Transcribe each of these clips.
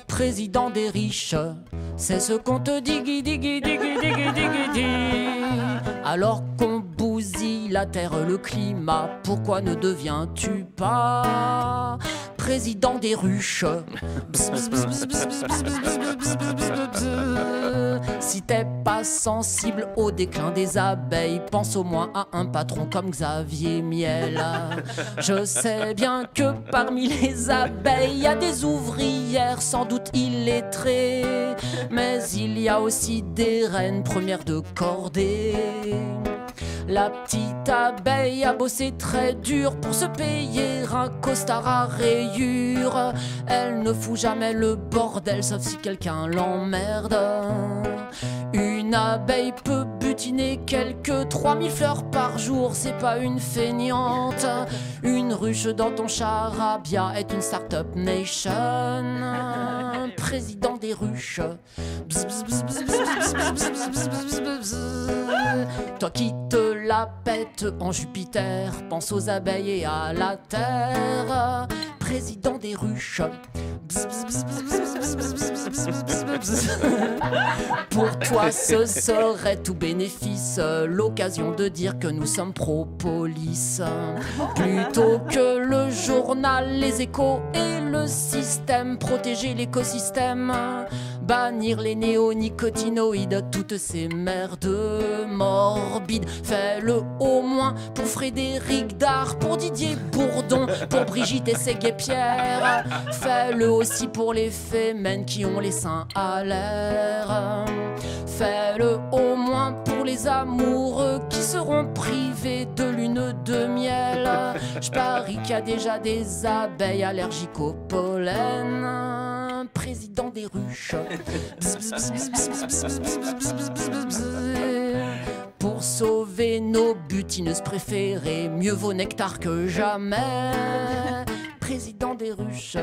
Président des riches, c'est ce qu'on te dit, digui. Alors qu'on bousille la terre, le climat, pourquoi ne deviens-tu pas président des ruches? Si t'es pas sensible au déclin des abeilles, pense au moins à un patron comme Xavier Miel. Je sais bien que parmi les abeilles, y a des ouvrières sans doute illettrées, mais il y a aussi des reines premières de cordée. La petite abeille a bossé très dur pour se payer un costard à rayures. Elle ne fout jamais le bordel sauf si quelqu'un l'emmerde. Une abeille peut butiner quelques 3000 fleurs par jour, c'est pas une feignante. Une ruche dans ton charabia est une start-up nation. Président des ruches. Toi qui te la pètes en Jupiter, pense aux abeilles et à la terre. Président des ruches. Pour toi ce serait tout bénéfice, l'occasion de dire que nous sommes pro-police. Plutôt que le journal, les échos et le système, protéger l'écosystème, bannir les néonicotinoïdes, toutes ces merdes morbides. Fais-le au moins pour Frédéric Dard, pour Didier Bourdon, pour Brigitte et ses guépières. Fais-le aussi pour les fémènes qui ont les seins à l'air. Fais-le au moins pour les amoureux qui seront privés de lune de miel. Je parie qu'il y a déjà des abeilles allergiques au pollen. Président des ruches. Pour sauver nos butineuses préférées, mieux vaut nectar que jamais. Président des ruches.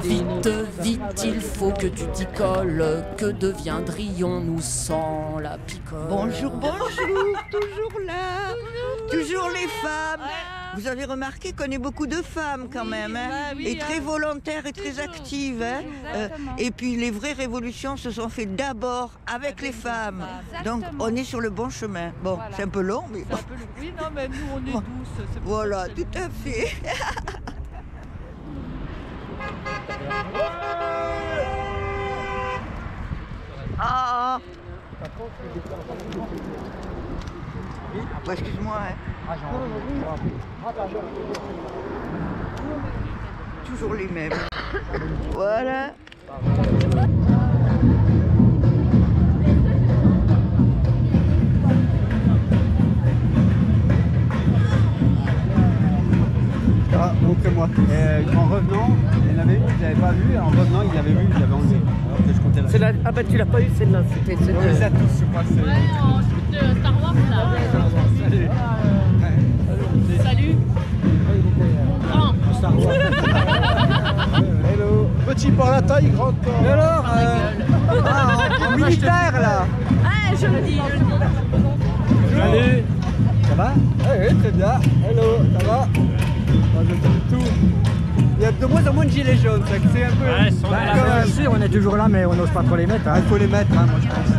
Vite, vite, il faut que tu t'y colles. Que deviendrions-nous sans la picole? Bonjour, toujours là. Toujours les femmes. Vous avez remarqué qu'on est beaucoup de femmes quand même, hein, et très volontaires et très actives. Hein. Et puis les vraies révolutions se sont faites d'abord avec les femmes. Donc on est sur le bon chemin. Bon, voilà. C'est un peu long, mais... C'est un peu long. Oui, non, mais nous on est douces. Voilà, tout à fait. Ah. Bon, excuse-moi. Hein. Toujours les mêmes. Voilà. Ah, montrez-moi. En revenant, il y en avait une que je n'avais pas vue, en revenant, il l'avait vue, je l'avais enlevée. Alors que je comptais la... Celle-là, ah bah tu l'as pas eu celle-là, c'était celle-là. On les a tous, je crois. Ouais, en de Star Wars là. Salut. Salut. Oh. Star Wars. Hello. Petit par la taille, grand corps. Et alors en militaire là. Ah, je le dis. Salut. Ça va? Oui, très bien. Hello, ça va? Moi, je fais tout. Il y a de moins en moins de gilets jaunes, ça c'est un peu... Ouais, bien sûr, on est toujours là, mais on n'ose pas trop les mettre. Hein. Il faut les mettre, hein, moi je pense.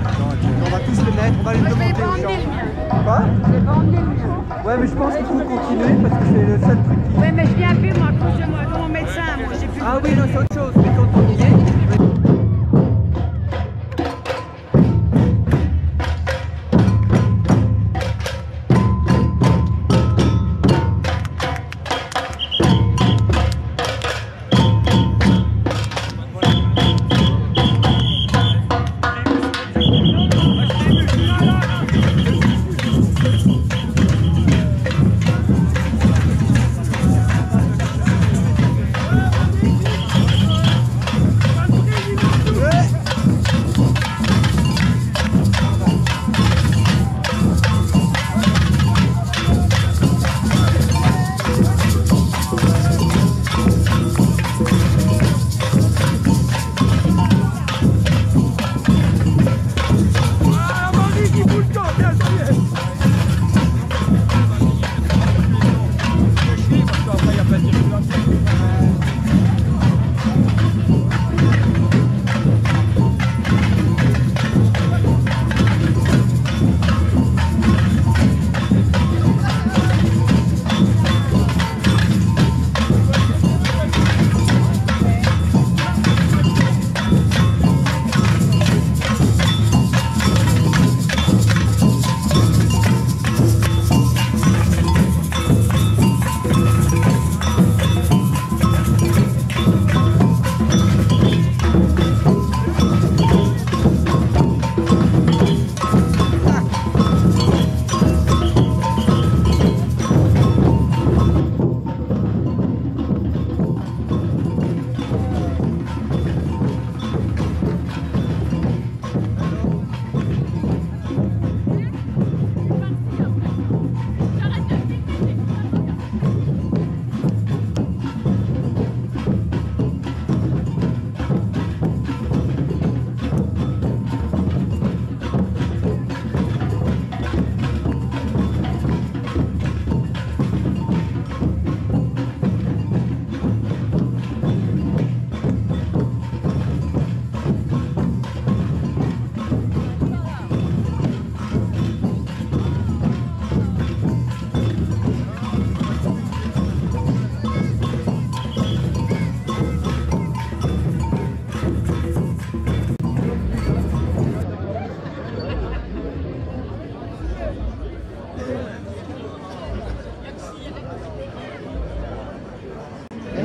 On va tous les mettre, on va les demander aux gens. Quoi? Ouais, mais je pense qu'il faut continuer parce que c'est le seul truc qui... Ouais, mais je viens plus, moi, de mon médecin. Moi, j'ai plus... Ah oui, non, c'est autre chose. Mais quand on y est...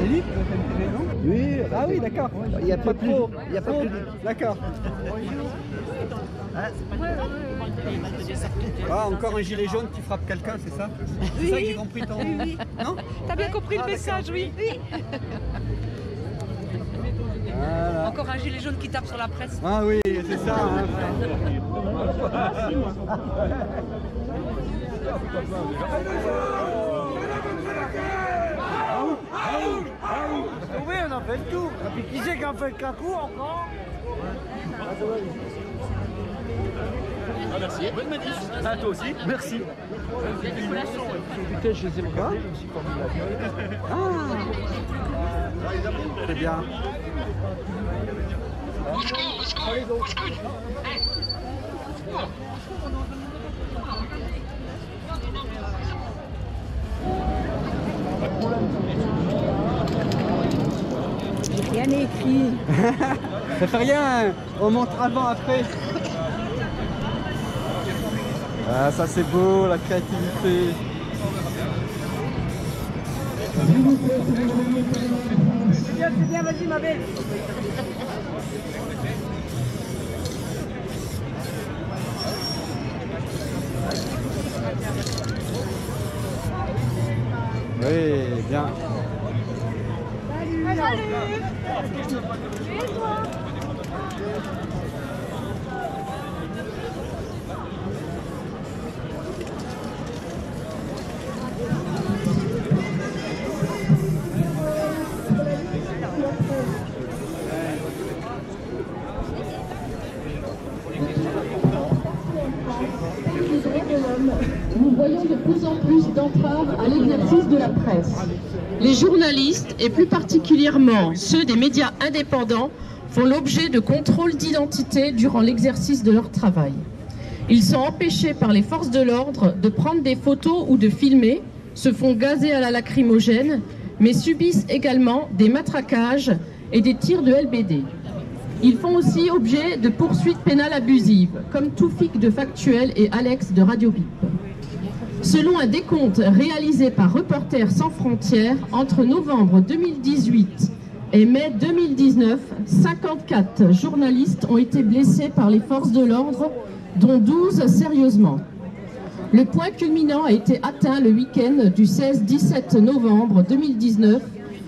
Philippe, non? Oui, ah oui, d'accord. Il n'y a pas plus. Il n'y a pas plus. D'accord. Ah, encore un gilet jaune qui frappe quelqu'un, c'est ça? C'est ça que j'ai compris, ton... Oui. Non? T'as bien compris le message, oui. Voilà. Encore un gilet jaune qui tape sur la presse. Ah oui, c'est ça. Hein. Oui, on a fait le tour. Et puis qui c'est qui a fait le cacou encore? Ah, merci. Bonne manif. Ah, toi aussi. Merci. Putain, je les ai regardés, je me suis pas mis la gueule. Ah, c'est bien. Rien n'est écrit. Ça fait rien, on montre avant, après. Ah, ça c'est beau, la créativité. C'est bien, vas-y ma belle. Oui, bien. Salut. Nous voyons de plus en plus d'entraves à l'exercice de la presse. Les journalistes, et plus particulièrement ceux des médias indépendants, font l'objet de contrôles d'identité durant l'exercice de leur travail. Ils sont empêchés par les forces de l'ordre de prendre des photos ou de filmer, se font gazer à la lacrymogène, mais subissent également des matraquages et des tirs de LBD. Ils font aussi objet de poursuites pénales abusives, comme Toufik de Factuel et Alex de Radio Bip. Selon un décompte réalisé par Reporters sans frontières, entre novembre 2018 et mai 2019, 54 journalistes ont été blessés par les forces de l'ordre, dont 12 sérieusement. Le point culminant a été atteint le week-end du 16-17 novembre 2019,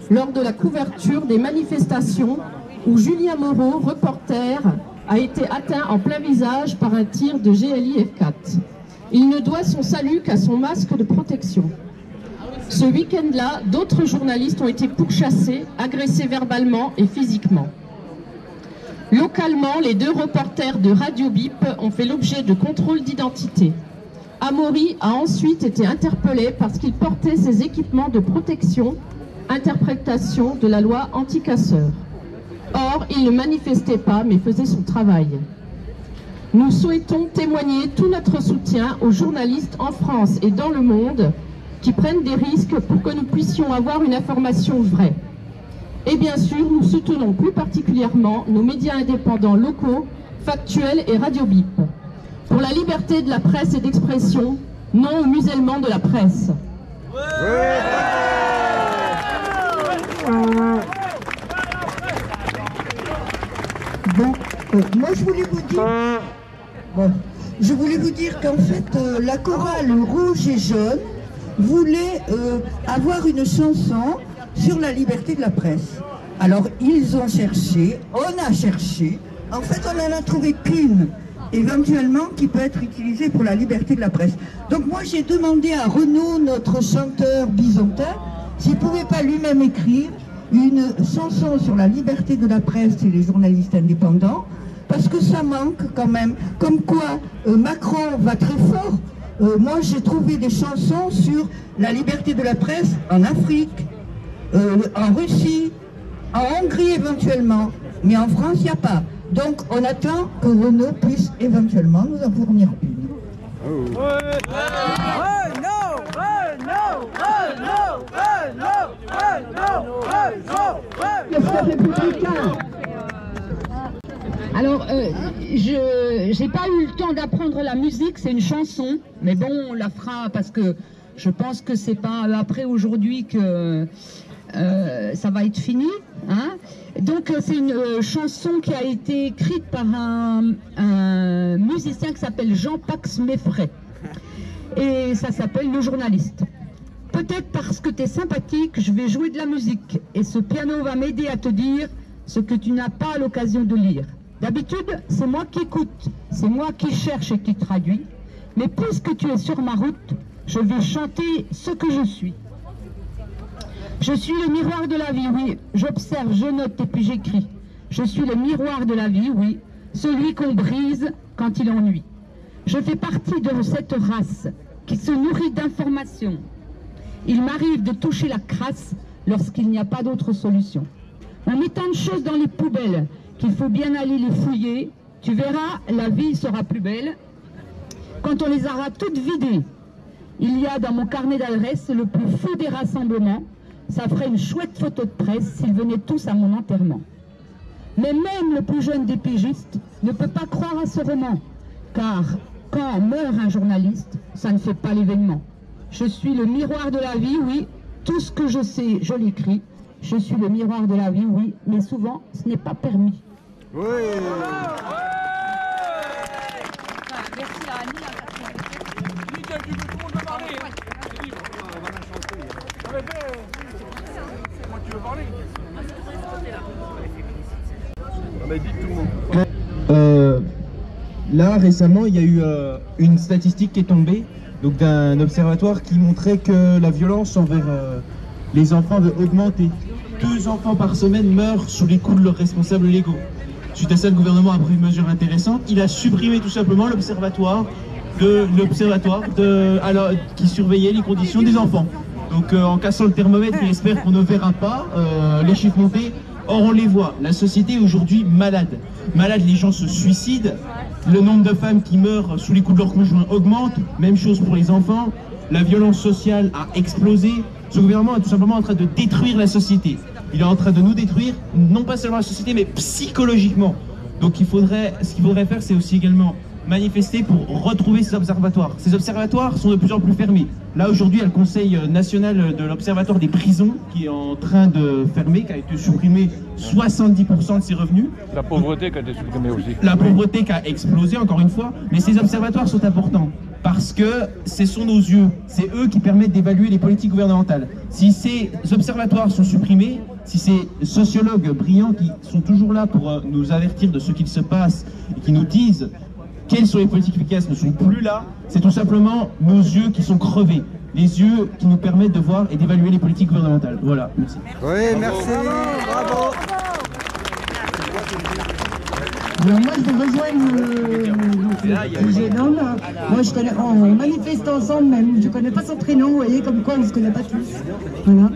lors de la couverture des manifestations où Julien Moreau, reporter, a été atteint en plein visage par un tir de GLI F4. Il ne doit son salut qu'à son masque de protection. Ce week-end-là, d'autres journalistes ont été pourchassés, agressés verbalement et physiquement. Localement, les 2 reporters de Radio Bip ont fait l'objet de contrôles d'identité. Amaury a ensuite été interpellé parce qu'il portait ses équipements de protection, interprétation de la loi anti-casseurs. Or, il ne manifestait pas, mais faisait son travail. Nous souhaitons témoigner tout notre soutien aux journalistes en France et dans le monde qui prennent des risques pour que nous puissions avoir une information vraie. Et bien sûr, nous soutenons plus particulièrement nos médias indépendants locaux, Factuel et Radio Bip. Pour la liberté de la presse et d'expression, non au musellement de la presse. Bon, moi je voulais vous dire, qu'en fait la chorale rouge et jaune voulait avoir une chanson sur la liberté de la presse. Alors ils ont cherché, on a cherché, en fait on n'en a trouvé qu'une éventuellement qui peut être utilisée pour la liberté de la presse. Donc moi j'ai demandé à Renaud, notre chanteur bisontin, s'il ne pouvait pas lui-même écrire une chanson sur la liberté de la presse et les journalistes indépendants, parce que ça manque quand même. Comme quoi Macron va très fort. Moi j'ai trouvé des chansons sur la liberté de la presse en Afrique, en Russie, en Hongrie éventuellement, mais en France il n'y a pas. Donc on attend que Renaud puisse éventuellement nous en fournir une. Alors, j'ai pas eu le temps d'apprendre la musique, c'est une chanson, mais bon, on la fera parce que je pense que c'est pas après aujourd'hui que ça va être fini. Hein. Donc c'est une chanson qui a été écrite par un musicien qui s'appelle Jean-Pax Meffray. Et ça s'appelle Le Journaliste. Peut-être parce que tu es sympathique, je vais jouer de la musique. Et ce piano va m'aider à te dire ce que tu n'as pas l'occasion de lire. D'habitude, c'est moi qui écoute, c'est moi qui cherche et qui traduis. Mais puisque tu es sur ma route, je vais chanter ce que je suis. Je suis le miroir de la vie, oui. J'observe, je note et puis j'écris. Je suis le miroir de la vie, oui. Celui qu'on brise quand il ennuie. Je fais partie de cette race qui se nourrit d'informations. Il m'arrive de toucher la crasse lorsqu'il n'y a pas d'autre solution. On met tant de choses dans les poubelles qu'il faut bien aller les fouiller. Tu verras, la vie sera plus belle quand on les aura toutes vidées. Il y a dans mon carnet d'adresses le plus fou des rassemblements. Ça ferait une chouette photo de presse s'ils venaient tous à mon enterrement. Mais même le plus jeune des pigistes ne peut pas croire à ce roman, car quand meurt un journaliste, ça ne fait pas l'événement. Je suis le miroir de la vie, oui, tout ce que je sais, je l'écris. Je suis le miroir de la vie, oui, mais souvent, ce n'est pas permis. Oui. Merci à Annie. Nickel, tu peux tout le monde parler. Moi, tu veux parler? Là, récemment, il y a eu une statistique qui est tombée donc d'un observatoire qui montrait que la violence envers les enfants avait augmenté. 2 enfants par semaine meurent sous les coups de leurs responsables légaux. Suite à ça, le gouvernement a pris une mesure intéressante. Il a supprimé tout simplement l'observatoire qui surveillait les conditions des enfants. Donc en cassant le thermomètre, il espère qu'on ne verra pas les chiffres monter. Or on les voit, la société est aujourd'hui malade. Malade, les gens se suicident, le nombre de femmes qui meurent sous les coups de leur conjoint augmente, même chose pour les enfants, la violence sociale a explosé. Ce gouvernement est tout simplement en train de détruire la société. Il est en train de nous détruire, non pas seulement la société, mais psychologiquement. Donc ce qu'il faudrait faire, c'est aussi également manifester pour retrouver ces observatoires. Ces observatoires sont de plus en plus fermés. Là, aujourd'hui, il y a le Conseil national de l'Observatoire des prisons qui est en train de fermer, qui a été supprimé 70% de ses revenus. La pauvreté qui a été supprimée aussi. La pauvreté qui a explosé, encore une fois. Mais ces observatoires sont importants parce que ce sont nos yeux. C'est eux qui permettent d'évaluer les politiques gouvernementales. Si ces observatoires sont supprimés, si ces sociologues brillants qui sont toujours là pour nous avertir de ce qu'il se passe et qui nous disent quelles sont les politiques efficaces ne sont plus là, c'est tout simplement nos yeux qui sont crevés. Les yeux qui nous permettent de voir et d'évaluer les politiques gouvernementales. Voilà, merci. Oui, merci, bravo. Alors moi je vais rejoindre le jeune homme. Moi je connais, on manifeste ensemble même, je ne connais pas son prénom, vous voyez, comme quoi on ne se connaît pas tous. Voilà.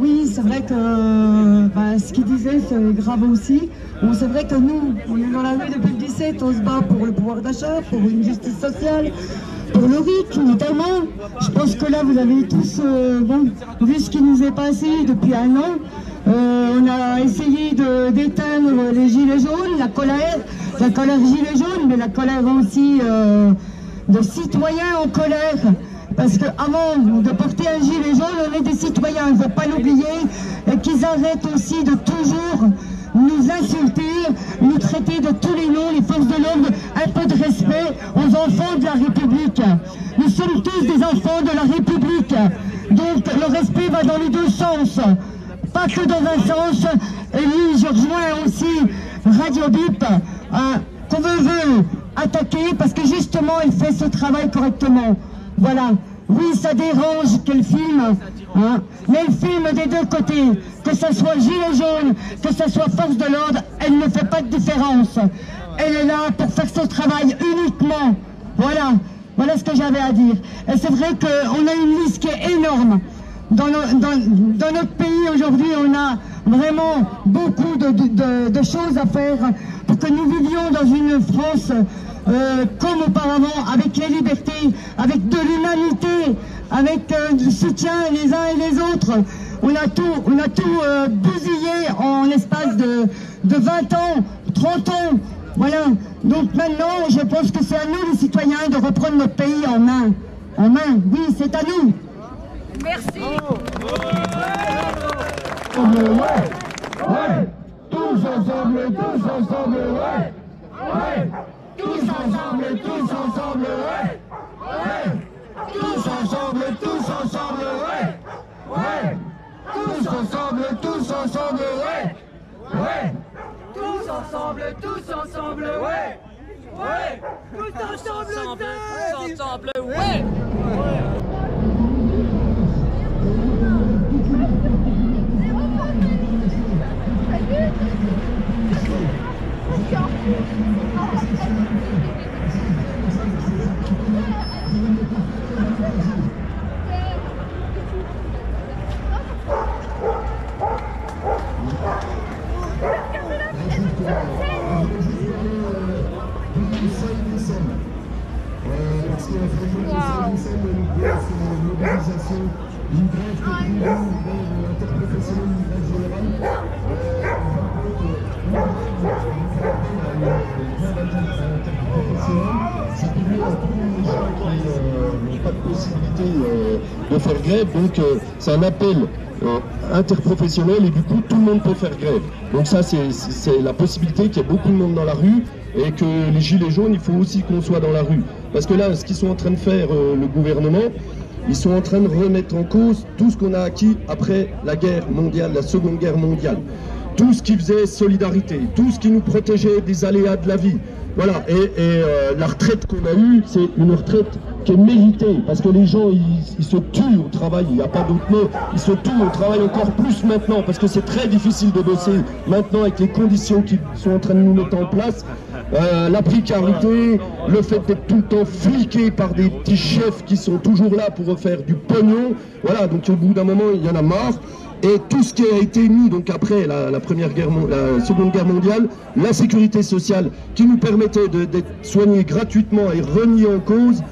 Oui, c'est vrai que ce qu'il disait, c'est grave aussi. Bon, c'est vrai que nous, on est dans la rue depuis le 17, on se bat pour le pouvoir d'achat, pour une justice sociale, pour le RIC notamment. Je pense que là, vous avez tous vu ce qui nous est passé depuis 1 an. On a essayé d'éteindre les gilets jaunes, la colère gilets jaunes, mais la colère aussi de citoyens en colère. Parce qu'avant de porter un gilet jaune, on est des citoyens, il ne faut pas l'oublier, et qu'ils arrêtent aussi de toujours nous insulter, nous traiter de tous les noms, les forces de l'ordre, un peu de respect aux enfants de la République. Nous sommes tous des enfants de la République, donc le respect va dans les 2 sens, pas que dans un sens. Et oui, je rejoins aussi Radio Bip, qu'on veut attaquer, parce que justement, elle fait ce travail correctement. Voilà, oui, ça dérange qu'elle filme, hein, mais elle filme des 2 côtés, que ce soit gilet jaune, que ce soit force de l'ordre, elle ne fait pas de différence. Elle est là pour faire son travail uniquement. Voilà ce que j'avais à dire. Et c'est vrai qu'on a une liste qui est énorme. Dans notre pays aujourd'hui, on a vraiment beaucoup de choses à faire pour que nous vivions dans une France comme auparavant, avec les libertés, avec de l'humanité, avec du soutien les uns et les autres. On a tout bousillé en l'espace de 20 ans, 30 ans. Voilà. Donc maintenant, je pense que c'est à nous les citoyens de reprendre notre pays en main. En main, oui, c'est à nous. Merci. ensemble, ouais, ouais. Tous ensemble, ouais, ouais. Tous ensemble, ouais, ouais. Tous ensemble, ouais, ouais. Tous ensemble, ouais. Tous ensemble, ouais. Ouais. Tous ensemble, ouais. Tous ensemble, ouais. Tous ensemble, ouais. Pas de possibilité de faire grève, donc c'est un appel interprofessionnel et du coup tout le monde peut faire grève. Donc ça c'est la possibilité qu'il y ait beaucoup de monde dans la rue et que les gilets jaunes, il faut aussi qu'on soit dans la rue. Parce que là, ce qu'ils sont en train de faire, le gouvernement, ils sont en train de remettre en cause tout ce qu'on a acquis après la guerre mondiale, la Seconde Guerre mondiale. Tout ce qui faisait solidarité, tout ce qui nous protégeait des aléas de la vie. Voilà, et la retraite qu'on a eue, c'est une retraite qui est méritée, parce que les gens, ils se tuent au travail, il n'y a pas d'autre mot, ils se tuent au travail encore plus maintenant, parce que c'est très difficile de bosser maintenant avec les conditions qui sont en train de nous mettre en place. La précarité, le fait d'être tout le temps fliqué par des petits chefs qui sont toujours là pour refaire du pognon, voilà, donc au bout d'un moment, il y en a marre. Et tout ce qui a été mis donc après la Seconde Guerre mondiale, la sécurité sociale qui nous permettait d'être soignés gratuitement et remis en cause,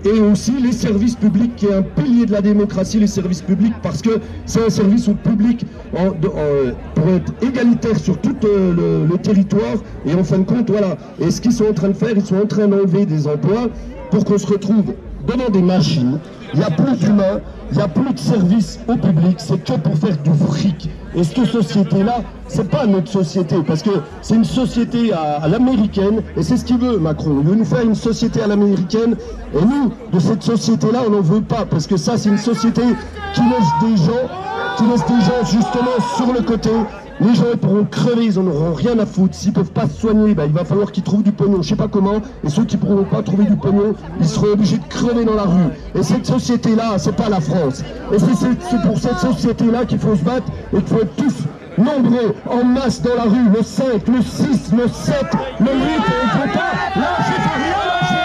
et aussi les services publics qui est un pilier de la démocratie, les services publics, parce que c'est un service au public pour être égalitaire sur tout le territoire, et en fin de compte, voilà. Et ce qu'ils sont en train de faire, ils sont en train d'enlever des emplois pour qu'on se retrouve devant des machines. Il n'y a plus d'humains, il n'y a plus de service au public, c'est que pour faire du fric. Et cette société-là, c'est pas notre société, parce que c'est une société à l'américaine, et c'est ce qu'il veut, Macron. Il veut nous faire une société à l'américaine, et nous, de cette société-là, on n'en veut pas, parce que ça, c'est une société qui laisse des gens justement sur le côté. Les gens ils pourront crever, ils en auront rien à foutre. S'ils peuvent pas se soigner, il va falloir qu'ils trouvent du pognon, je sais pas comment. Et ceux qui pourront pas trouver du pognon, ils seront obligés de crever dans la rue. Et cette société-là, c'est pas la France. Et c'est pour cette société-là qu'il faut se battre et qu'il faut être tous nombreux, en masse dans la rue. Le 5, le 6, le 7, le 8, on ne peut pas lâcher, faut rien lâcher.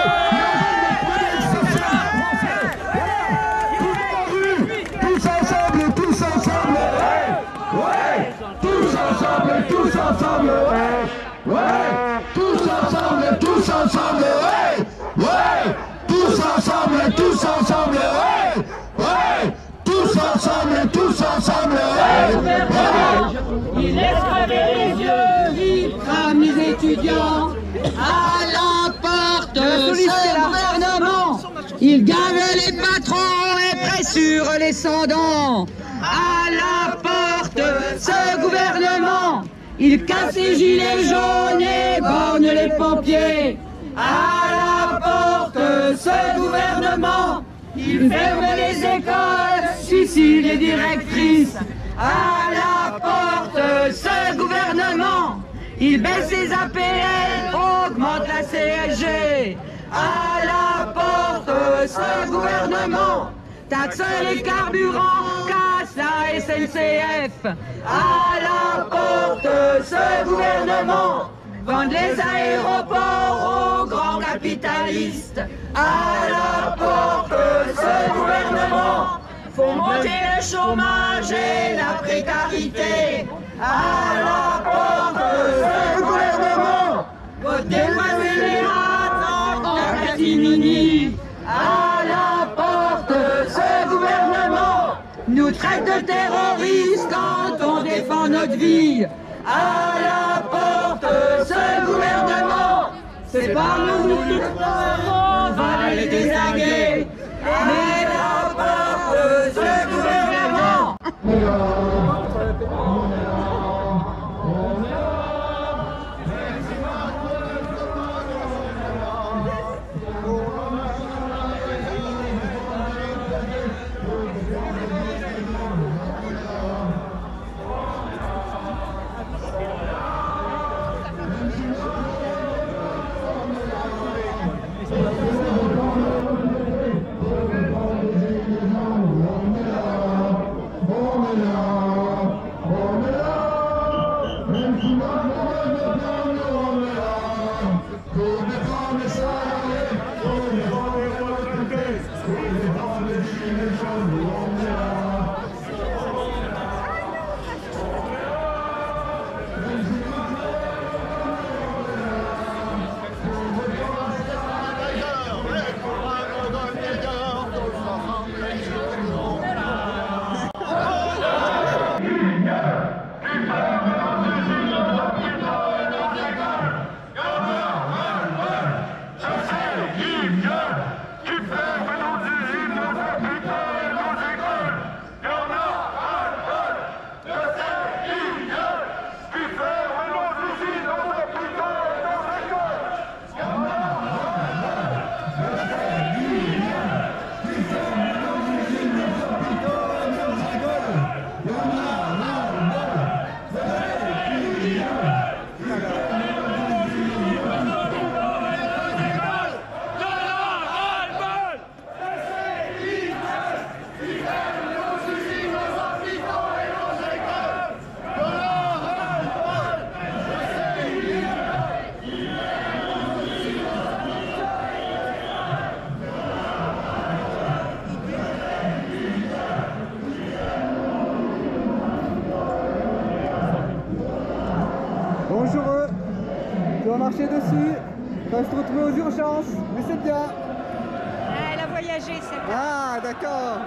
Tous ensemble, ouais. Tous ensemble, ouais. Ouais. Tous ensemble, ouais. Ouais. Tous ensemble, ouais. Ouais. Tous ensemble, ouais. Il laisse crever les yeux, il crame les étudiants. À la porte de ce gouvernement, il gave les patrons et pressure les sans-dents. À la porte de ce gouvernement, il casse les gilets jaunes et borne les pompiers. À la porte de ce gouvernement, il ferme les écoles, suicide les directrices. À la porte de ce gouvernement, il baisse les APL, augmente la CSG. À la porte de ce gouvernement, taxe les carburants, casse la SNCF. À la porte de ce gouvernement, vendent les aéroports aux grands capitalistes. À la porte de ce gouvernement, font monter le chômage et la précarité. À la porte de ce gouvernement, votez les rats en catimini. À la porte de ce gouvernement, nous traite de terroristes quand on défend notre vie. À la porte de ce gouvernement, c'est par nous qu'on va les désinguer. À la porte de ce gouvernement. Bonjour eux, tu vas marcher dessus, tu vas se retrouver aux urgences, mais c'est bien. Elle a voyagé, c'est bien. Ah, d'accord.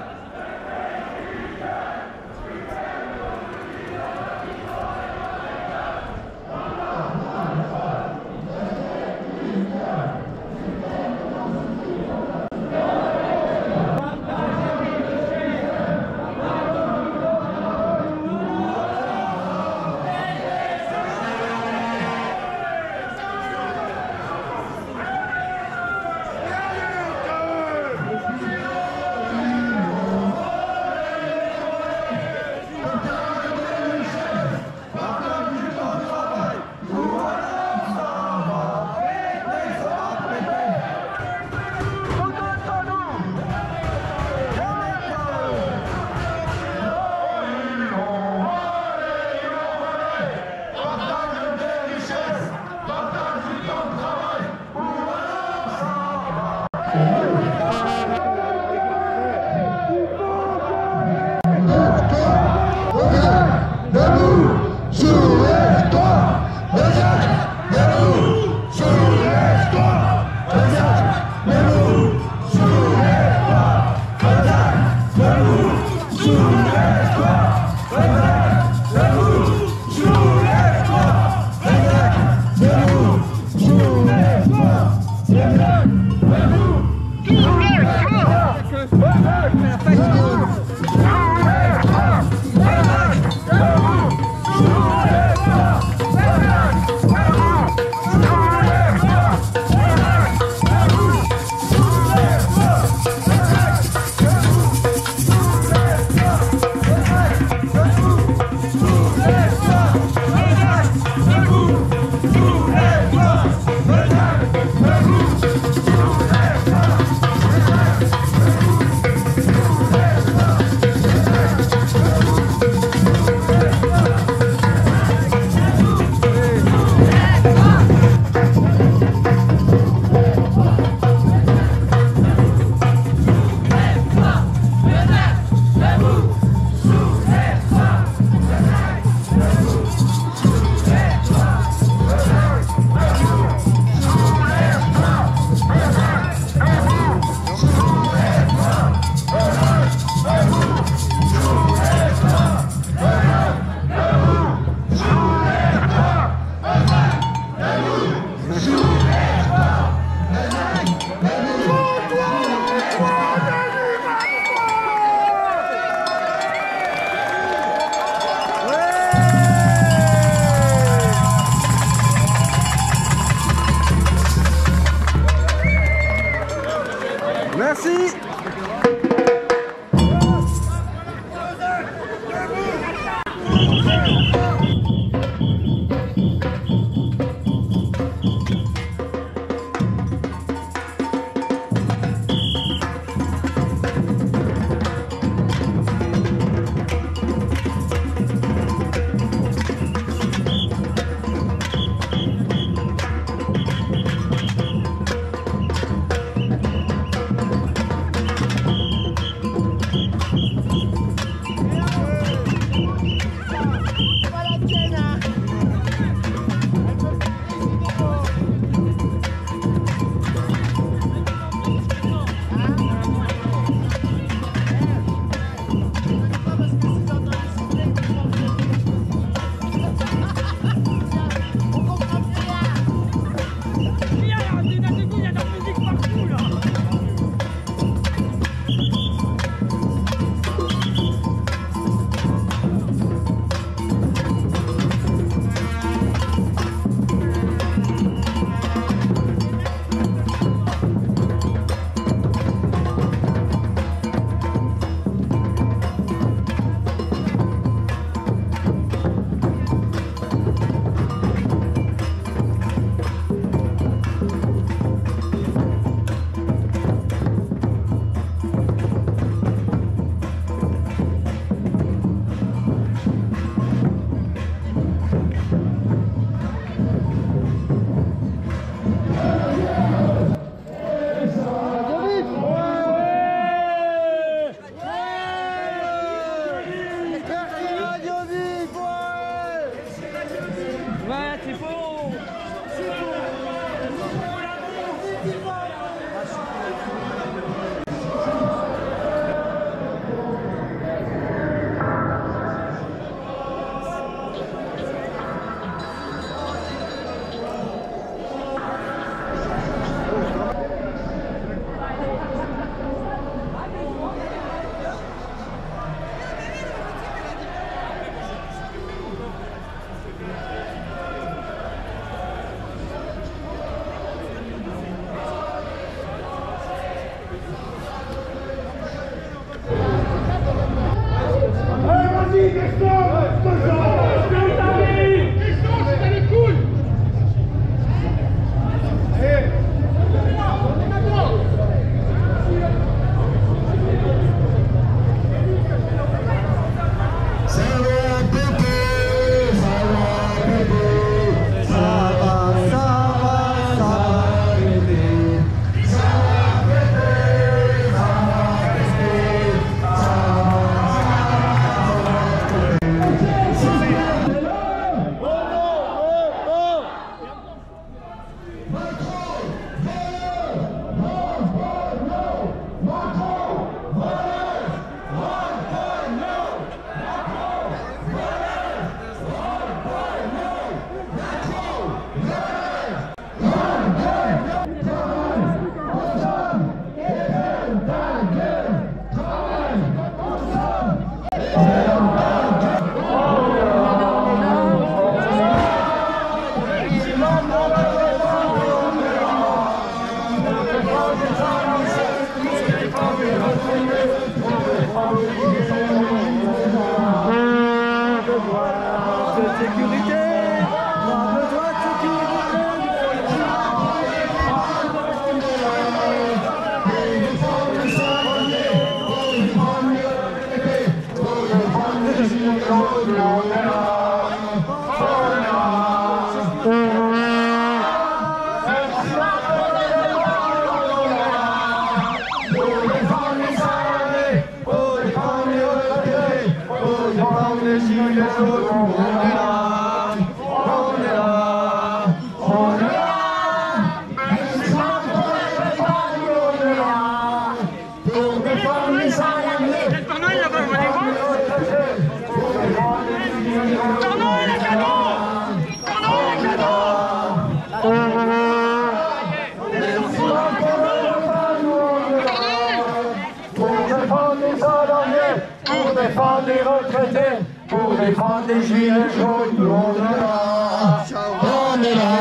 Pour défendre les retraités, pour défendre les gilets jaunes, on est là, on est là.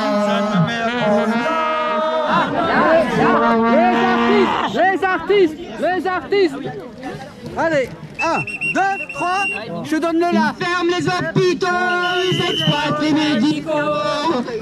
Les artistes. Allez, 1, 2, 3, je donne le là. Ils ferment les hôpitaux, ils exploitent les médicaux.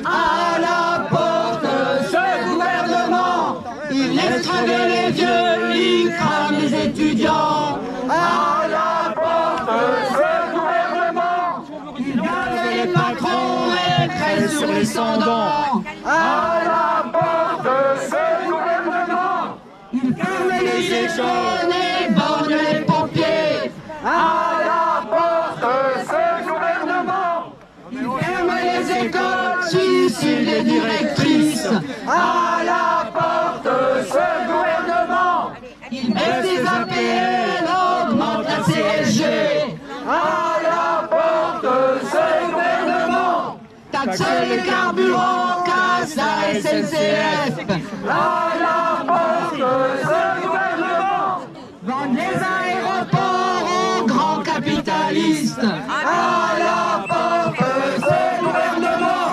À la porte, ce gouvernement, il extravie les vieux, il crame les étudiants. À la porte, ce gouvernement, il gave les patrons et crée sur les sans-dents. À la porte, ce gouvernement, il ferme les échelons et borne les pompiers. À la porte, ce gouvernement, il ferme les écoles, suicide les directrices. À la porte, ce gouvernement, il baisse les APL, augmente la CSG. À la porte, ce gouvernement, taxe les carburants, casse la SNCF. À la porte, ce gouvernement, vend les aéroports aux grands capitalistes. À la porte, ce gouvernement,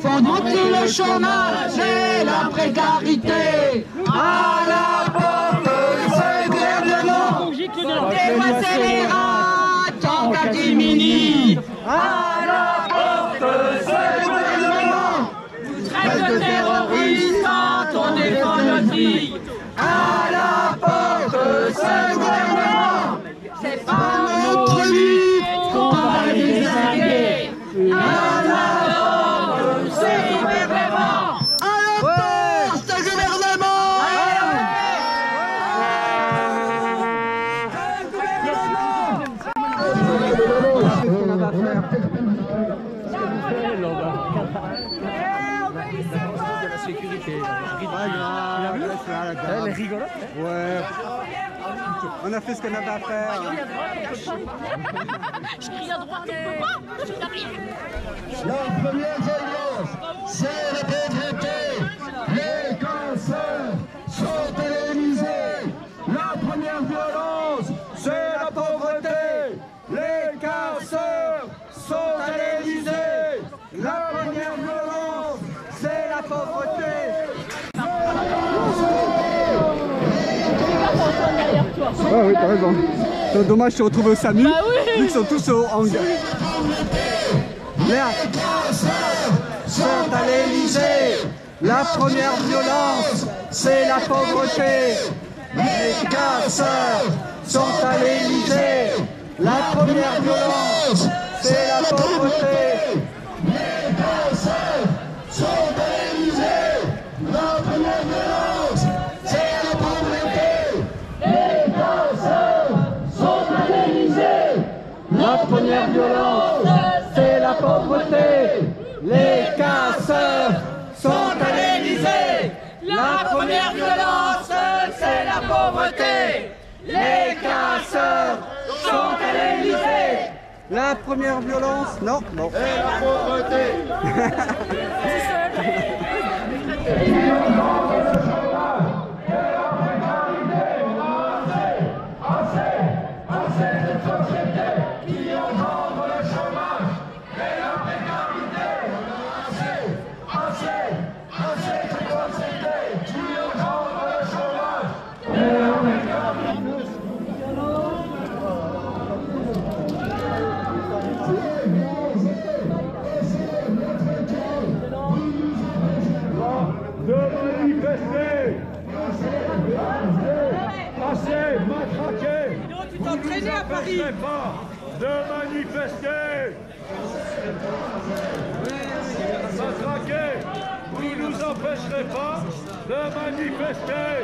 font monter le chômage et la précarité. À la porte, ce gouvernement, dépassez les rats en catimini. À la porte, ce gouvernement, vous traite de terroristes quand on défend notre vie. À la porte, ce gouvernement, c'est pas notre lutte qu'on va les désinguer. À la porte, ce gouvernement, à la porte, ce gouvernement. La sécurité. Elle est rigolote. Ouais. On a fait ce qu'on avait à faire. Je crie à droite, je peux pas. Je n'arrive. La première violence, c'est la pauvreté. Les cancers sont à l'Élysée. La première violence, c'est la pauvreté. Les cancers sont à l'Élysée. La première violence, c'est la pauvreté. Ah oui, t'as raison. Donc, dommage, je suis retrouvé au SAMU. Bah oui. Vu qu'ils sont tous en guerre. Merde. Sont à l'Élysée. La première violence, c'est la pauvreté. Les casseurs sont à l'Élysée. La première violence, c'est la pauvreté. Les casseurs sont à l'Élysée. La première violence, c'est la pauvreté. Les casseurs sont à l'Élysée. La première violence, c'est la pauvreté. Les casseurs sont à l'Élysée. La première violence, c'est la pauvreté. Les casseurs sont à l'Élysée. La première violence, non, non. C'est la pauvreté. Tu t'entraînais à Paris. De manifester. Matraquer. Vous ne nous empêcherez pas de manifester.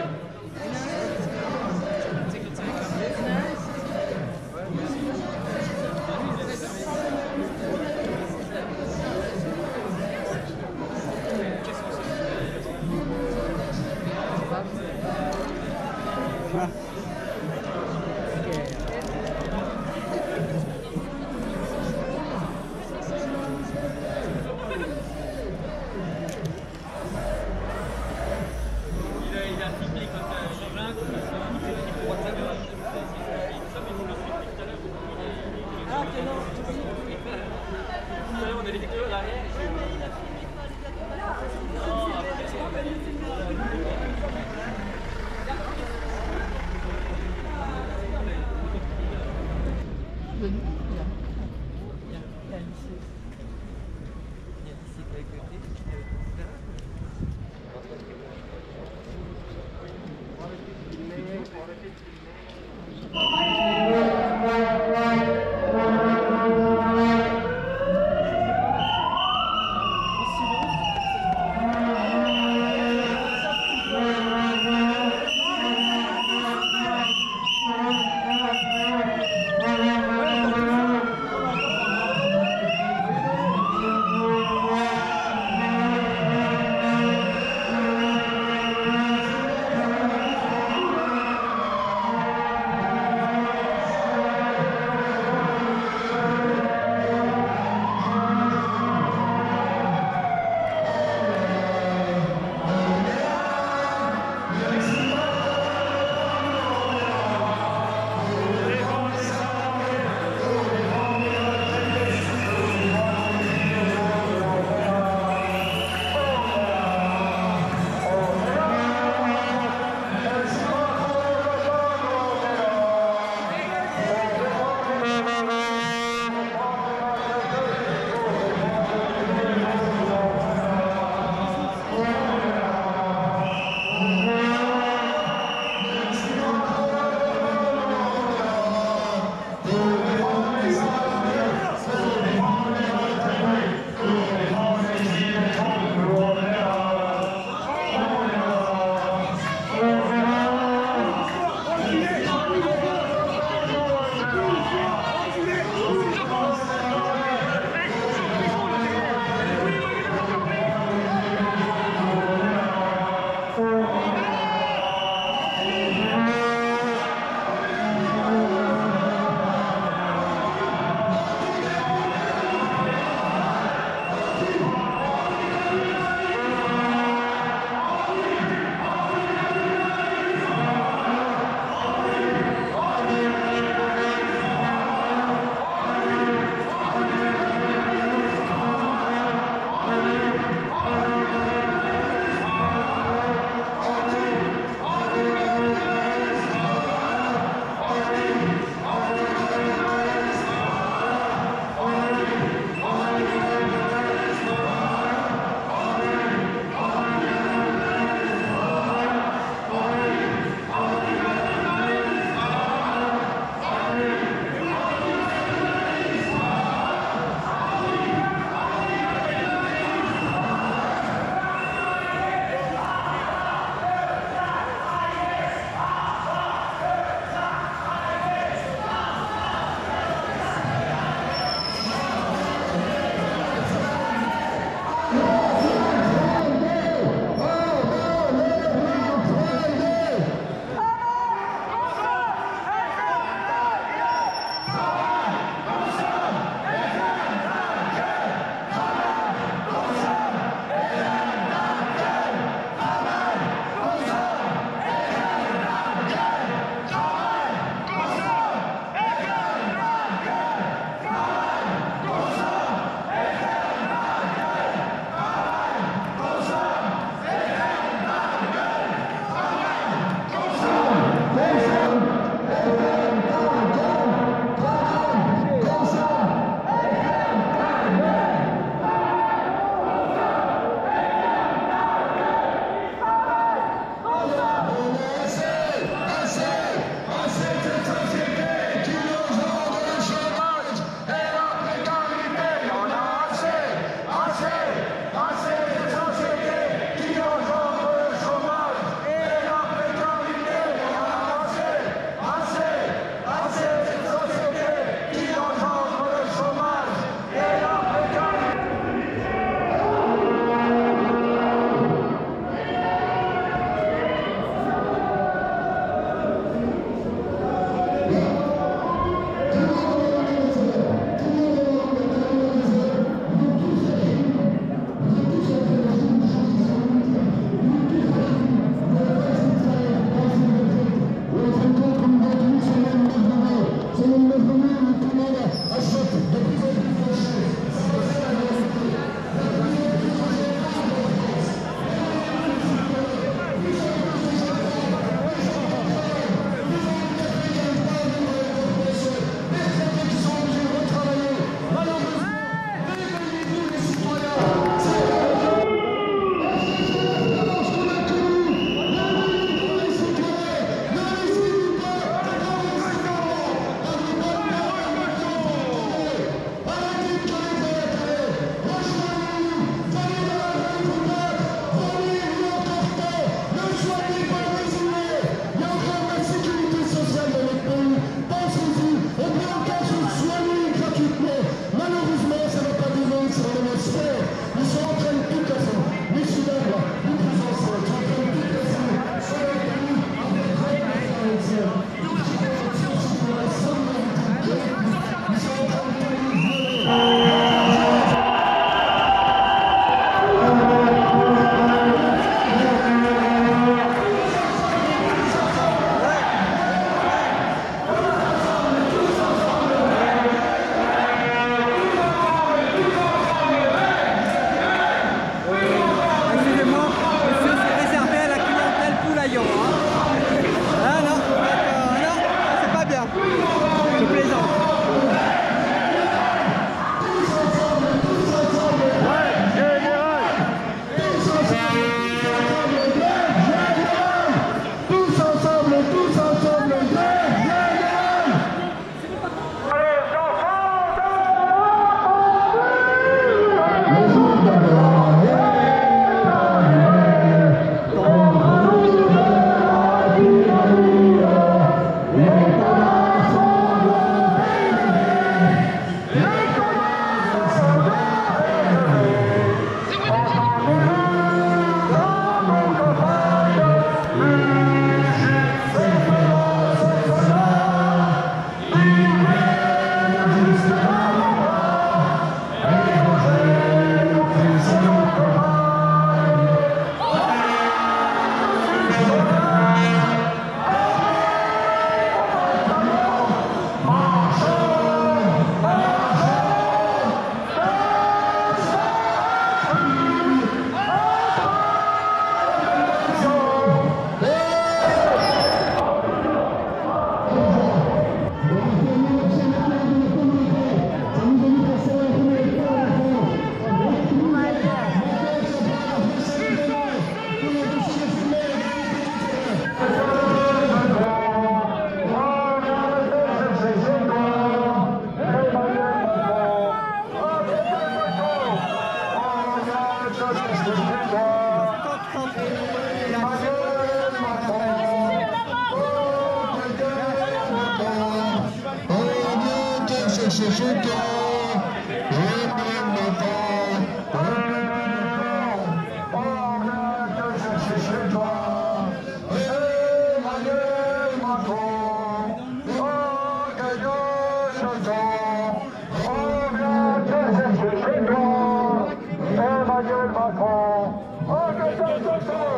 chansons. Reviens te chercher chez toi, Emmanuel Macron. Oh, que ta chanson.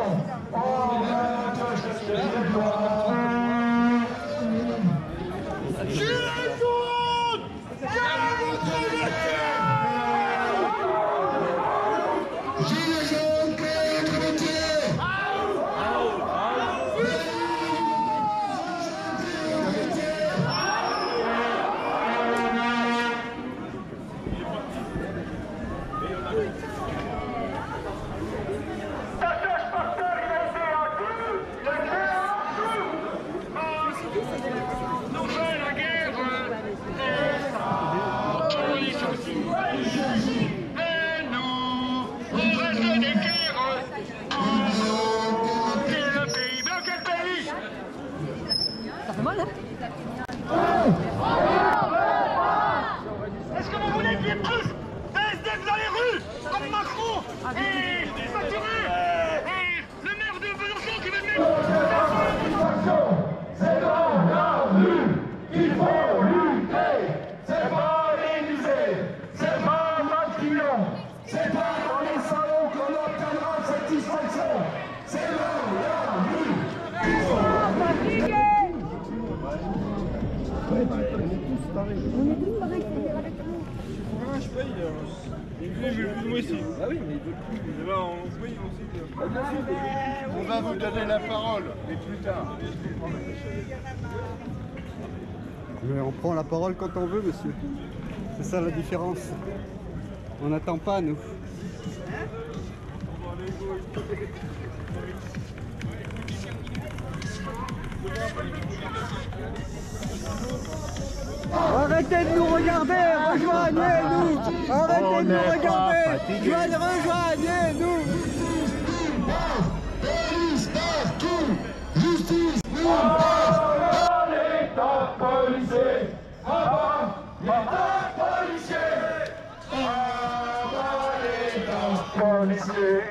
Reviens te chercher chez toi. Gilets jaunes! Gilets jaunes contre le tir! Passage par terre, il a été inclus! Le cœur nous fait la guerre! Police aussi! Et nous, on reste des guerres! Quel le pays? Dans quel pays? Ça fait mal, hein? Est-ce que vous voulez qu'il y ait plus d'ASDF dans les rues, comme Macron et Maturé et le maire de Besançon qui veut mettre... C'est dans la rue qu'il faut lutter. C'est pas l'Élysée, c'est pas Matignon, c'est pas dans les salons qu'on obtiendra satisfaction. C'est dans la rue qu'il faut lutter. Je paye. Il veut plus moi ici. Ah oui, mais il veut plus. Et là, on se paye aussi. On va vous donner la parole, mais plus tard. Mais on prend la parole quand on veut, monsieur. C'est ça la différence. On n'attend pas, nous. Arrêtez de nous regarder, rejoignez-nous. Arrêtez de nous regarder, rejoignez-nous. Police partout, justice nulle part. L'État policier, l'État policier, l'État policier, l'État policier.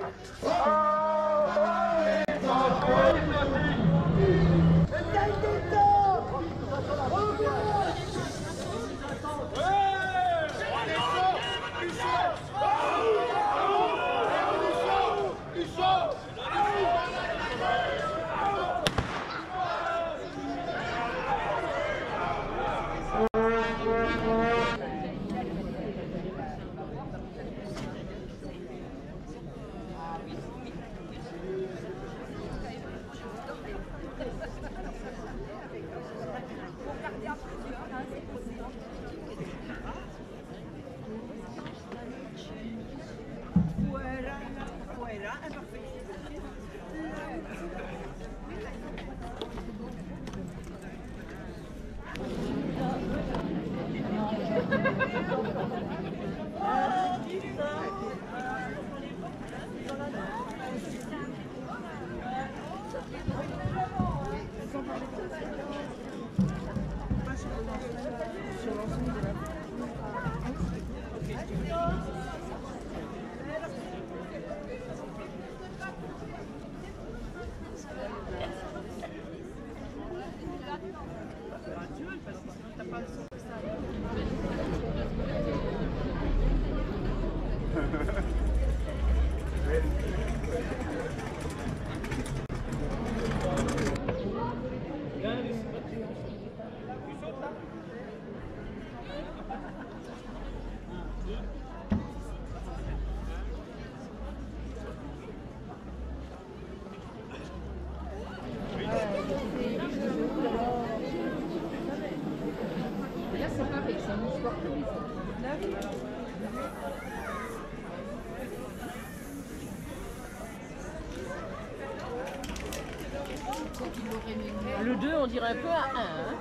Le 2, on dirait un peu à 1. Hein.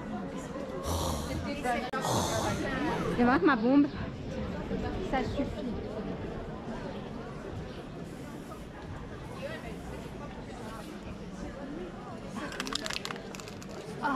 Et voir ma bombe, ça suffit. Ah.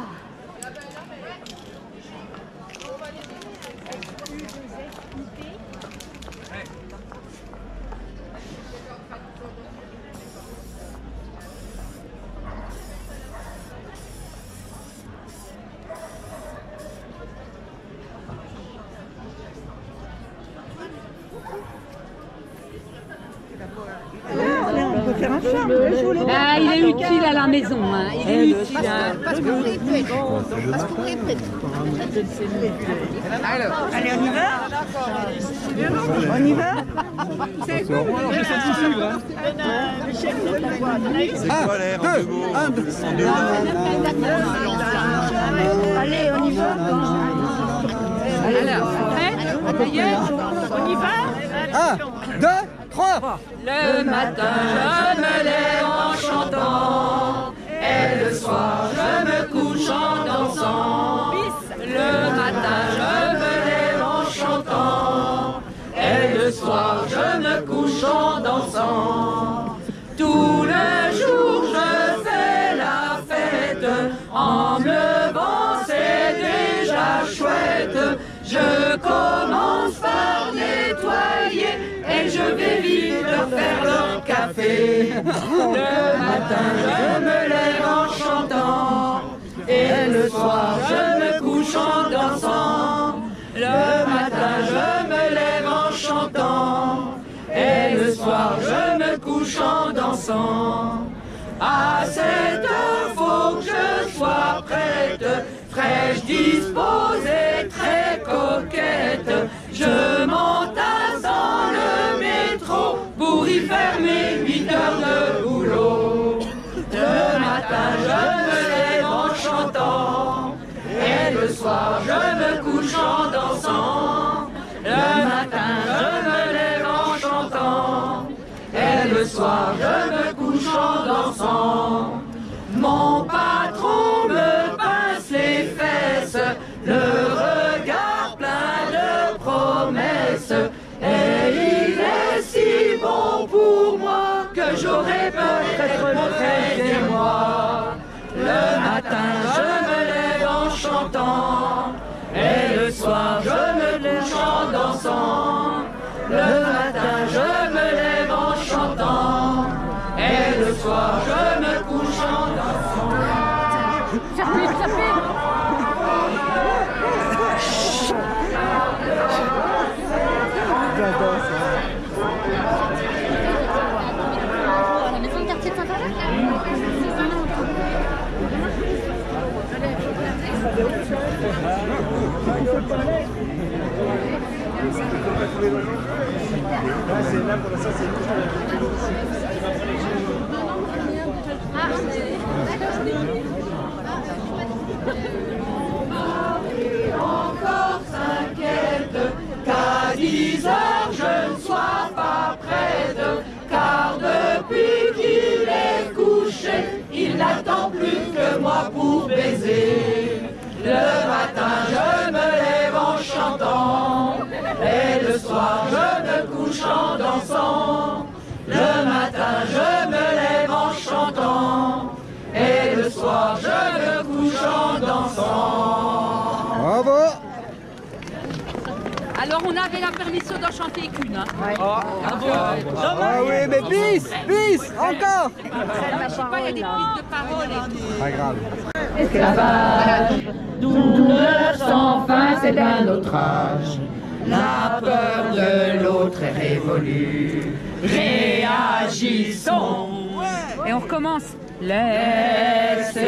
Ah, il est utile à la maison, hein. Il est utile. Parce qu'on est prêt. Parce qu'on est prêt. Allez, on y va? On y va? C'est quoi l'air? 2, 1, 2. Allez, on y va? Alors, prêt? D'ailleurs, on y va? 1, 2, 3. Le matin, je me lève en chantant, et le soir, je me couche en dansant. Le matin, je me lève en chantant, et le soir, je me couche en dansant. Tout le jour, je fais la fête, en me levant, c'est déjà chouette. Je commence par nettoyer et je vais vite leur faire leur café. Le matin, je me lève en chantant et le soir, je me couche en dansant. Le matin, je me lève en chantant et le soir, je me couche en dansant. À cette heure, faut que je sois prête, fraîche, disposée, très coquette. Je m'entasse dans le métro pour y faire mes 8 heures de boulot. Le matin, je me lève en chantant et le soir, je me couche en dansant. Le matin, je me lève en chantant et le soir, je me couche en dansant. Mon patron me pince les fesses, le regard plein de promesses, et il est si bon pour moi que j'aurais peut-être mon 13e mois. Le matin, je me lève en chantant, et le soir, je me couche en dansant. Le matin, je me lève en chantant, et le soir, je me couche en dansant. Ça fait. La maison de quartier de Saint-Alain. C'est là pour l'instant, c'est Encore s'inquiète qu'à 10 heures je ne sois pas prête, car depuis qu'il est couché, il n'attend plus que moi pour baiser. Le matin je me lève en chantant, et le soir je me couche en dansant. Le matin je me lève en chantant, et le soir je me couche en dansant. Bravo. Alors, on avait la permission d'en chanter qu'une. Hein. Ah oui, mais bis, encore. Je sais pas, il y a des prises de parole et tout. Pas grave. Esclavage, douleur sans fin, c'est d'un autre âge. La peur de l'autre est révolue. Réagissons. Et on recommence. Laissez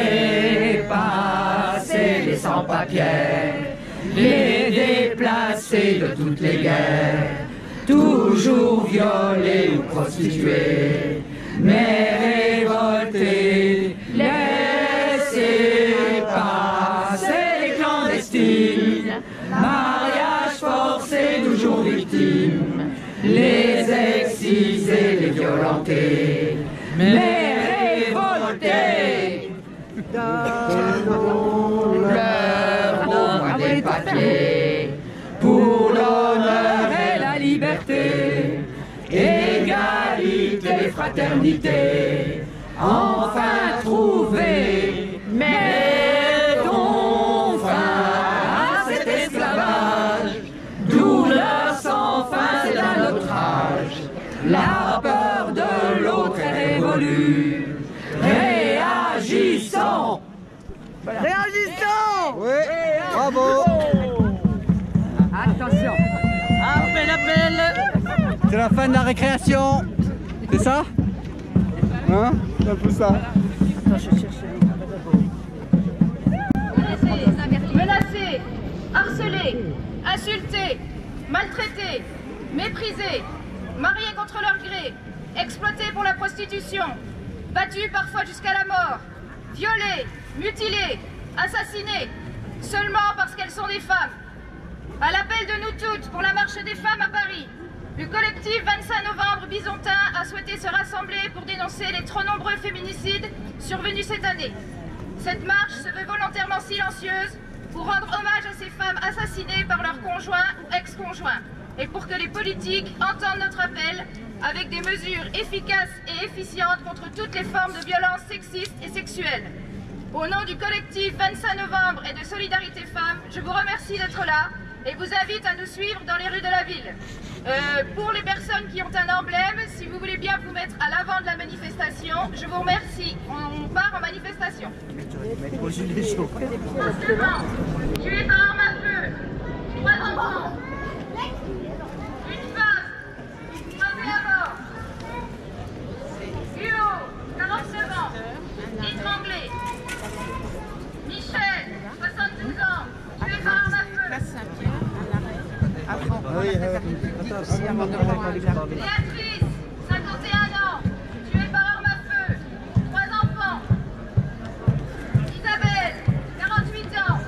passer les sans-papiers, les déplacés de toutes les guerres, toujours violés ou prostitués, mais révoltés. Laissez passer les clandestines, mariages forcés toujours victimes, les excisés, les violentés, mais révoltés. Donnons leur au moins des papiers pour l'honneur et la liberté, égalité, fraternité, enfin trouver. Mettons fin à cet esclavage, douleur sans fin, c'est à notre âge. La peur de l'autre est révolue. Réagissons. Réagissons. Oui, bravo. Attention. C'est la fin de la récréation. C'est ça? Hein? C'est un peu ça. Attends, je cherche les menacés, harcelés, insultés, maltraités, méprisés, mariés contre leur gré, exploités pour la prostitution, battus parfois jusqu'à la mort, violés, mutilés, assassinés, seulement parce qu'elles sont des femmes. À l'appel de nous toutes pour la marche des femmes à Paris, le collectif 25 novembre Bisontin a souhaité se rassembler pour dénoncer les trop nombreux féminicides survenus cette année. Cette marche se veut volontairement silencieuse pour rendre hommage à ces femmes assassinées par leurs conjoints ou ex-conjoints et pour que les politiques entendent notre appel avec des mesures efficaces et efficientes contre toutes les formes de violences sexistes et sexuelles. Au nom du collectif 25 novembre et de Solidarité Femmes, je vous remercie d'être là et vous invite à nous suivre dans les rues de la ville. Pour les personnes qui ont un emblème, si vous voulez bien vous mettre à l'avant de la manifestation, je vous remercie. On part en manifestation. Harcèlement, tué par arme à feu, 3 enfants, une femme, frappée à mort, Hugo, 49 ans, étranglé, Michel, 72 ans, tué par arme à feu. Béatrice, 51 ans, tuée par arme à feu, 3 enfants. Isabelle, 48 ans,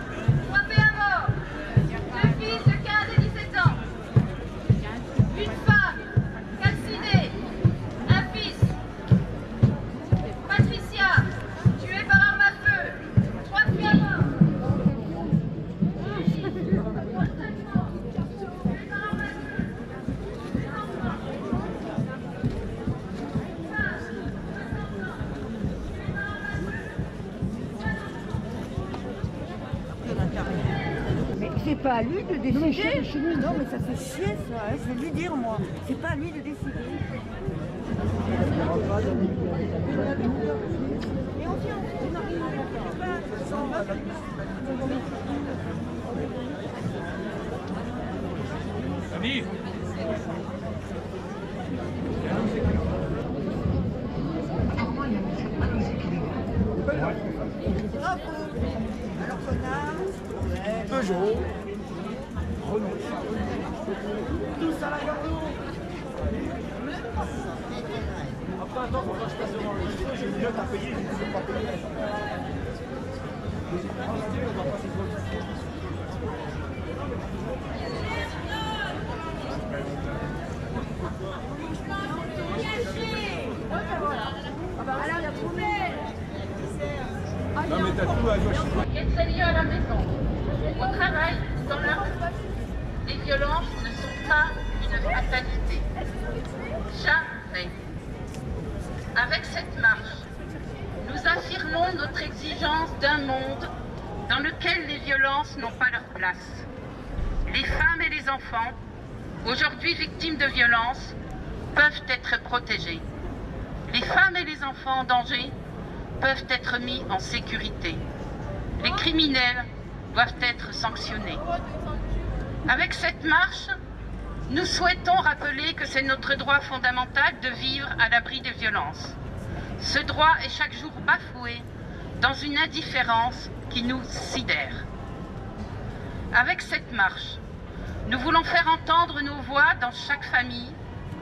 frappée à mort, 2 fils de 15 et 17 ans. Une femme, calcinée, un fils. Patricia, tuée par arme à feu, 3 filles à mort. C'est pas à lui de décider. Non, mais ça fait chier ça, hein. Je vais lui dire moi. C'est pas à lui de décider. Ami. Peugeot, Renault, tous à la gare de l'eau. Après, attends, quand je passe devant le resto, j'ai une note à payer, je ne sais pas payer. Non mais t'as tout à gauche. Qu'être lié à la maison, au travail, dans la rue. Les violences ne sont pas une fatalité. Jamais. Avec cette marche, nous affirmons notre exigence d'un monde dans lequel les violences n'ont pas leur place. Les femmes et les enfants, aujourd'hui victimes de violences, peuvent être protégés. Les femmes et les enfants en danger peuvent être mis en sécurité. Les criminels doivent être sanctionnés. Avec cette marche, nous souhaitons rappeler que c'est notre droit fondamental de vivre à l'abri des violences. Ce droit est chaque jour bafoué dans une indifférence qui nous sidère. Avec cette marche, nous voulons faire entendre nos voix dans chaque famille,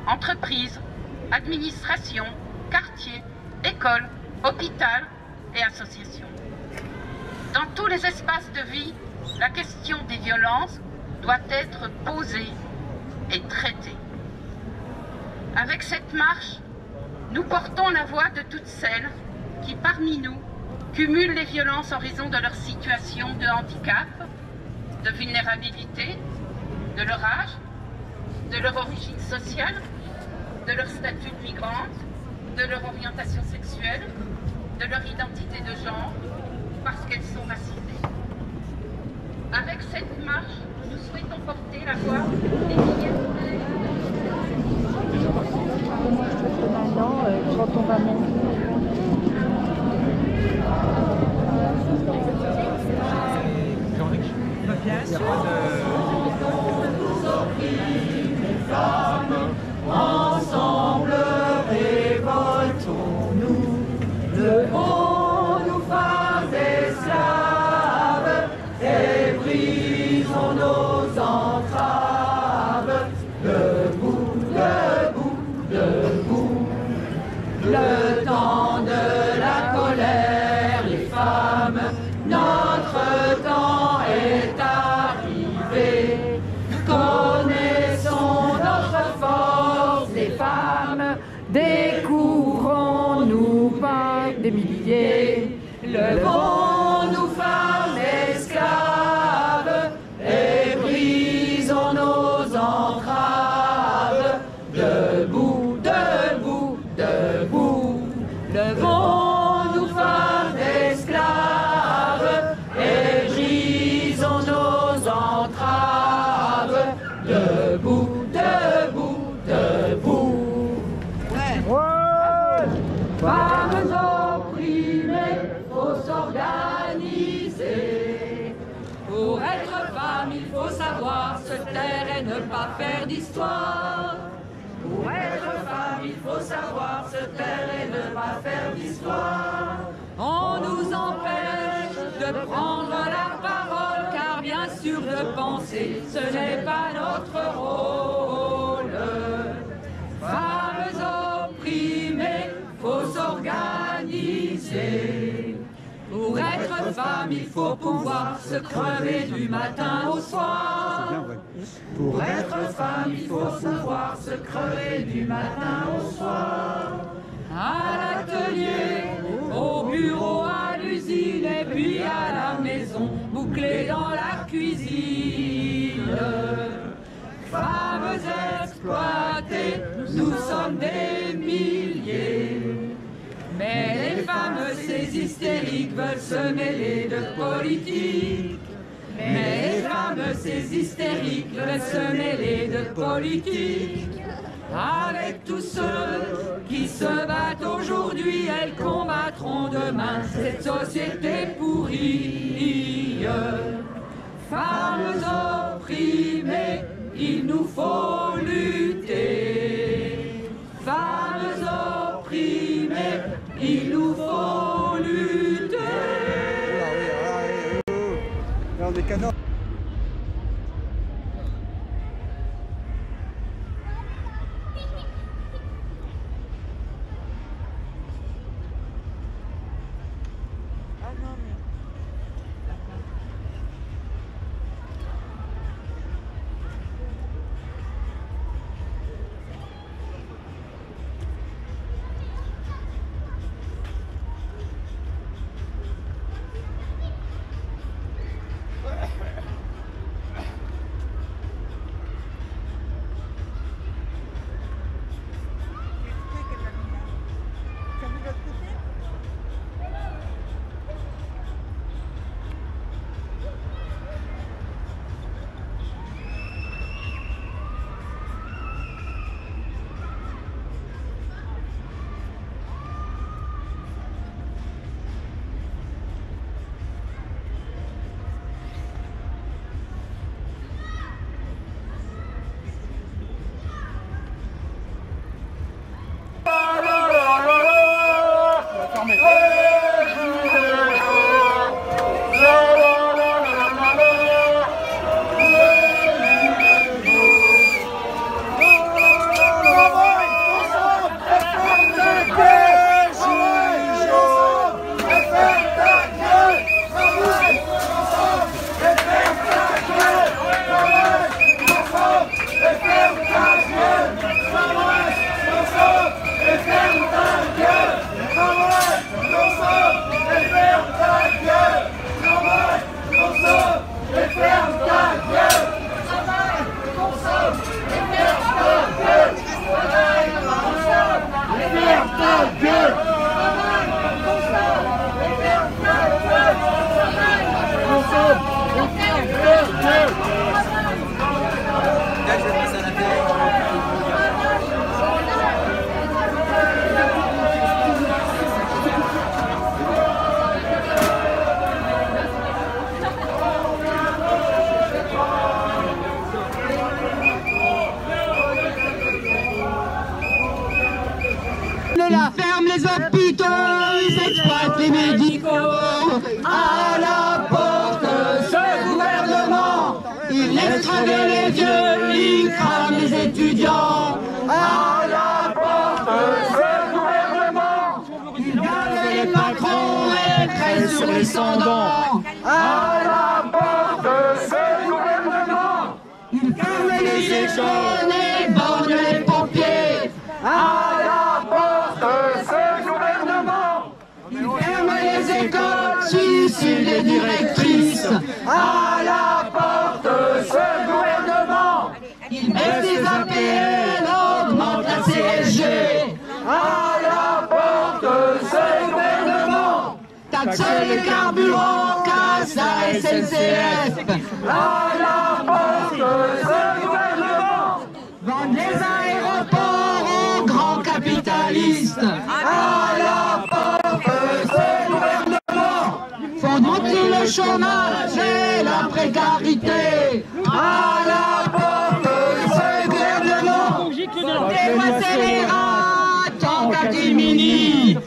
entreprise, administration, quartier, école, hôpital et association. Dans tous les espaces de vie, la question des violences doit être posée et traitée. Avec cette marche, nous portons la voix de toutes celles qui, parmi nous, cumulent les violences en raison de leur situation de handicap, de vulnérabilité, de leur âge, de leur origine sociale, de leur statut de migrante, de leur orientation sexuelle, de leur identité de genre, parce qu'elles sont racisées. Avec cette marche, nous souhaitons porter la voix des milliers de Maintenant, quand on va monter. Ensemble révoltons-nous. debout, debout, debout. Femmes opprimées, faut s'organiser. Pour être femme, il faut savoir se taire et ne pas faire d'histoire. Pour être femme, il faut savoir se taire et ne pas faire d'histoire. On nous empêche de prendre la parole, car bien sûr de penser, ce n'est pas notre rôle. Femmes opprimées, faut s'organiser. Pour être femme, il faut pouvoir se crever du matin au soir. Pour être femme, il faut pouvoir se crever du matin au soir. À l'atelier, au bureau, à l'usine et puis à la maison, bouclée dans la cuisine. Femmes exploitées, nous sommes des milliers. Mais les femmes, ces hystériques, veulent se mêler de politique. Mais les femmes, ces hystériques, veulent se mêler de politique. Avec tous ceux qui se battent aujourd'hui, elles combattront demain cette société pourrie. Femmes opprimées, il nous faut lutter. Femmes opprimées, il nous faut lutter. Là, on est canards. Ferme les hôpitaux, ils exploitent les médicaux. À la porte, ce gouvernement, il laisse crever les vieux, il crame les étudiants. À la porte, ce gouvernement, il gave les patrons et crée sur les sans-dents. À la porte, ce gouvernement, il ferme les échelons et borne les pompiers. À la porte, ce gouvernement, il ferme les écoles, suicide les directrices. À la porte, ce gouvernement, il baisse les APL, augmente la CSG. À la porte, ce gouvernement, taxe les carburants, casse la SNCF. À la porte, ce gouvernement, journalistes. À la porte, ce gouvernement font monter le chômage et la précarité. À la porte, ce gouvernement dévoie ses rats tant catimini.